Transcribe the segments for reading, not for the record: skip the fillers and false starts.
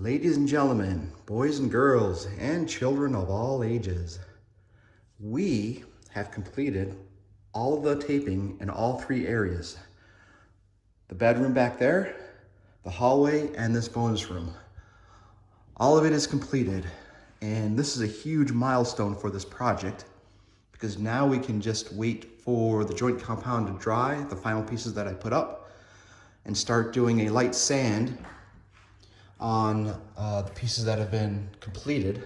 Ladies and gentlemen, boys and girls, and children of all ages, we have completed all of the taping in all three areas. The bedroom back there, the hallway, and this bonus room. All of it is completed, and this is a huge milestone for this project because now we can just wait for the joint compound to dry, the final pieces that I put up, and start doing a light sand on the pieces that have been completed,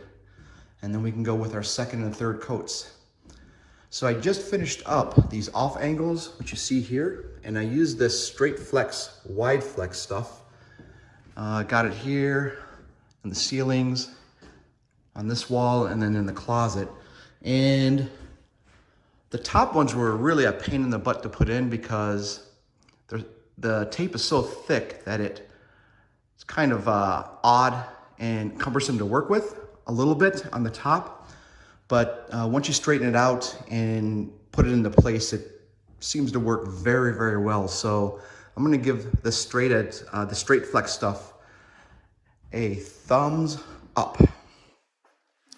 and then we can go with our second and third coats. So I just finished up these off angles, which you see here, and I used this straight flex, wide flex stuff. Got it here in the ceilings, on this wall, and then in the closet. And the top ones were really a pain in the butt to put in because the tape is so thick that it's kind of odd and cumbersome to work with a little bit on the top. But once you straighten it out and put it into place, it seems to work very, very well. So I'm gonna give the straight flex stuff a thumbs up.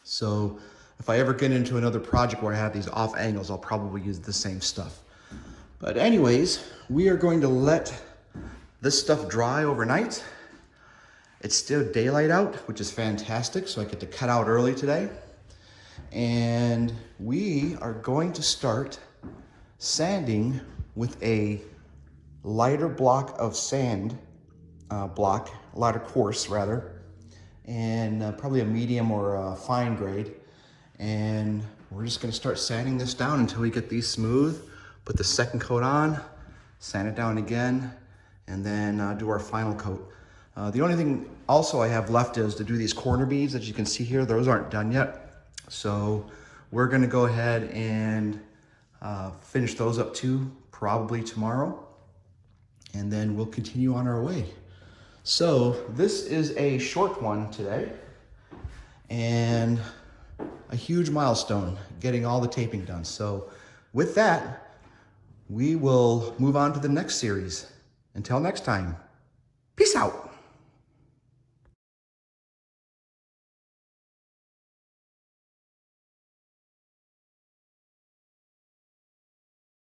So if I ever get into another project where I have these off angles, I'll probably use the same stuff. But anyways, we are going to let this stuff dry overnight. It's still daylight out, which is fantastic, so I get to cut out early today. And we are going to start sanding with a lighter block of sand, lighter coarse rather, and probably a medium or a fine grade. And we're just gonna start sanding this down until we get these smooth, put the second coat on, sand it down again, and then do our final coat. The only thing also I have left is to do these corner beads that you can see here. Those aren't done yet. So we're gonna go ahead and finish those up too, probably tomorrow. And then we'll continue on our way. So this is a short one today and a huge milestone, getting all the taping done. So with that, we will move on to the next series. Until next time, peace out.